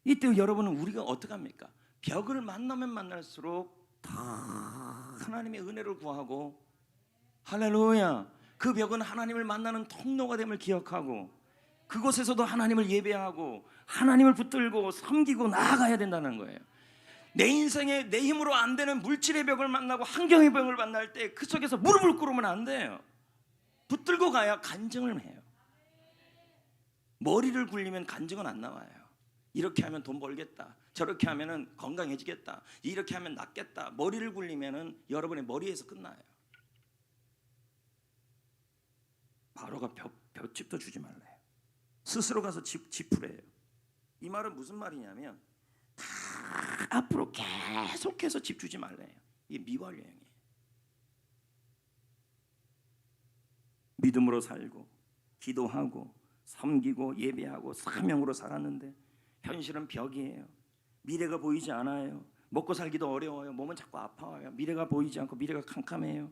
이때 여러분은 우리가 어떻게 합니까? 벽을 만나면 만날수록 더 하나님의 은혜를 구하고, 할렐루야, 그 벽은 하나님을 만나는 통로가 됨을 기억하고 그곳에서도 하나님을 예배하고 하나님을 붙들고 섬기고 나아가야 된다는 거예요. 내 인생에 내 힘으로 안 되는 물질의 벽을 만나고 환경의 벽을 만날 때 그 속에서 무릎을 꿇으면 안 돼요. 붙들고 가야 간증을 해요. 머리를 굴리면 간증은 안 나와요. 이렇게 하면 돈 벌겠다, 저렇게 하면 건강해지겠다, 이렇게 하면 낫겠다. 머리를 굴리면 여러분의 머리에서 끝나요. 바로가 벽집도 주지 말래요. 스스로 가서 집 풀어요. 이 말은 무슨 말이냐면 다 앞으로 계속해서 집 주지 말래요. 이게 미완료형이에요. 믿음으로 살고 기도하고 섬기고 예배하고 사명으로 살았는데 현실은 벽이에요. 미래가 보이지 않아요. 먹고 살기도 어려워요. 몸은 자꾸 아파요. 미래가 보이지 않고 미래가 캄캄해요.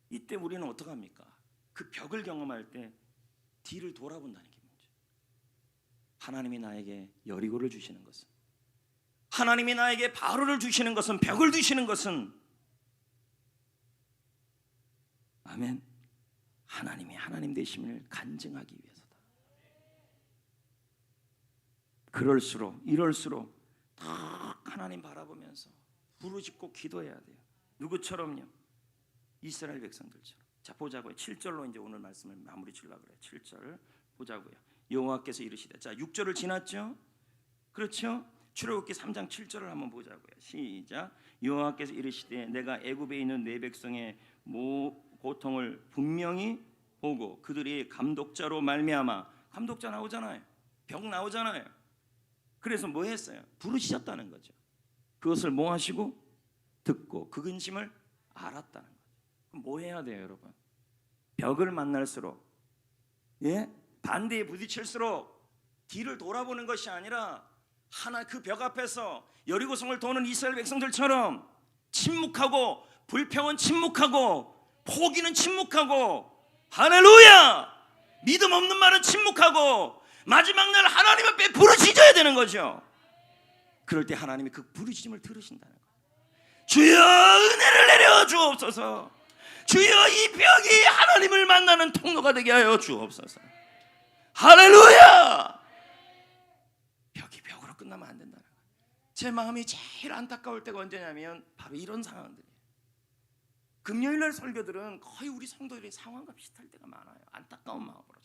이때 우리는 어떻게 합니까? 그 벽을 경험할 때 뒤를 돌아본다는 게 문제. 하나님이 나에게 여리고를 주시는 것은, 하나님이 나에게 바로를 주시는 것은, 벽을 주시는 것은, 아멘, 하나님이 하나님 되심을 간증하기 위해서다. 이럴수록 더 하나님 바라보면서 부르짖고 기도해야 돼요. 누구처럼요? 이스라엘 백성들처럼. 자, 보자고요. 7절로 이제 오늘 말씀을 마무리 치려고 그래요. 7절 보자고요. 여호와께서 이르시되. 자, 6절을 지났죠? 그렇죠? 출애굽기 3장 7절을 한번 보자고요. 시작. 여호와께서 이르시되 내가 애굽에 있는 내 백성의 고통을 분명히 보고 그들이 감독자로 말미암아, 감독자 나오잖아요. 벽 나오잖아요. 그래서 뭐 했어요? 부르짖었다는 거죠. 그것을 뭐 하시고? 듣고 그 근심을 알았다는 거죠. 그럼 뭐 해야 돼요, 여러분? 벽을 만날수록, 반대에 부딪힐수록 뒤를 돌아보는 것이 아니라 하나 그 벽 앞에서 여리고성을 도는 이스라엘 백성들처럼 침묵하고, 불평은 침묵하고, 포기는 침묵하고, 할렐루야! 믿음 없는 말은 침묵하고, 마지막 날 하나님 앞에 부르짖어야 되는 거죠. 그럴 때 하나님이 그 부르짖음을 들으신다는 거예요. 주여 은혜를 내려 주옵소서. 주여 이 벽이 하나님을 만나는 통로가 되게 하여 주옵소서. 할렐루야! 벽이 벽으로 끝나면 안 된다는 거예요. 제 마음이 제일 안타까울 때가 언제냐면 바로 이런 상황들이에요. 금요일날 설교들은 거의 우리 성도들이 상황과 비슷할 때가 많아요. 안타까운 마음으로.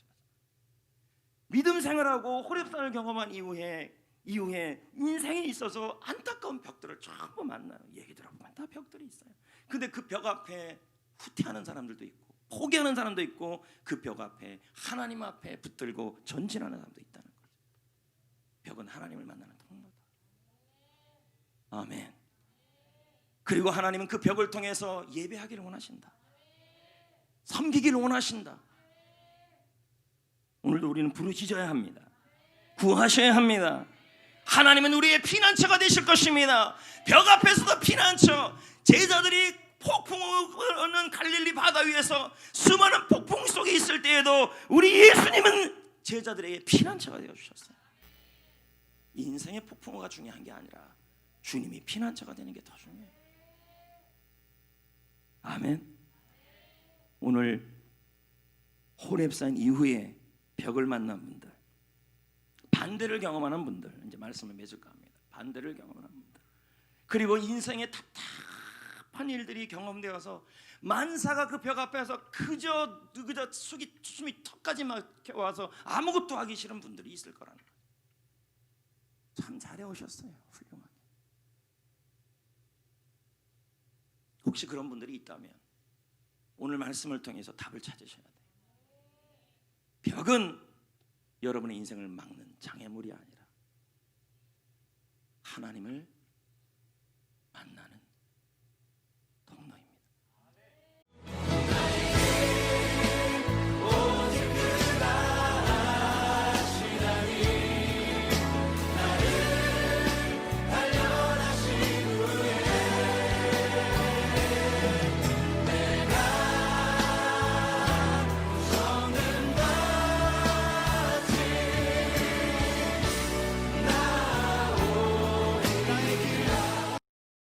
믿음 생활하고 호렙산을 경험한 이후에 인생에 있어서 안타까운 벽들을 자꾸 만나요. 얘기 들어보면 다 벽들이 있어요. 근데 그 벽 앞에 후퇴하는 사람들도 있고, 포기하는 사람도 있고, 그 벽 앞에 하나님 앞에 붙들고 전진하는 사람도 있다는 거죠. 벽은 하나님을 만나는 통로다. 아멘. 그리고 하나님은 그 벽을 통해서 예배하기를 원하신다. 섬기기를 원하신다. 오늘도 우리는 부르짖어야 합니다. 구하셔야 합니다. 하나님은 우리의 피난처가 되실 것입니다. 벽 앞에서도 피난처. 제자들이 폭풍을 오는 갈릴리 바다 위에서 수많은 폭풍 속에 있을 때에도 우리 예수님은 제자들에게 피난처가 되어 주셨어요. 인생의 폭풍우가 중요한 게 아니라 주님이 피난처가 되는 게 더 중요해요. 아멘. 오늘 호렙산 이후에 벽을 만난 분들, 반대를 경험하는 분들, 이제 말씀을 맺을까 합니다. 반대를 경험하는 분들, 그리고 인생의 답답한 일들이 경험되어서 만사가 그 벽 앞에서 그저 숨이 턱까지 막혀와서 아무것도 하기 싫은 분들이 있을 거라는 거예요. 참 잘해오셨어요. 훌륭하게. 혹시 그런 분들이 있다면 오늘 말씀을 통해서 답을 찾으셔야 돼요. 벽은 여러분의 인생을 막는 장애물이 아니라 하나님을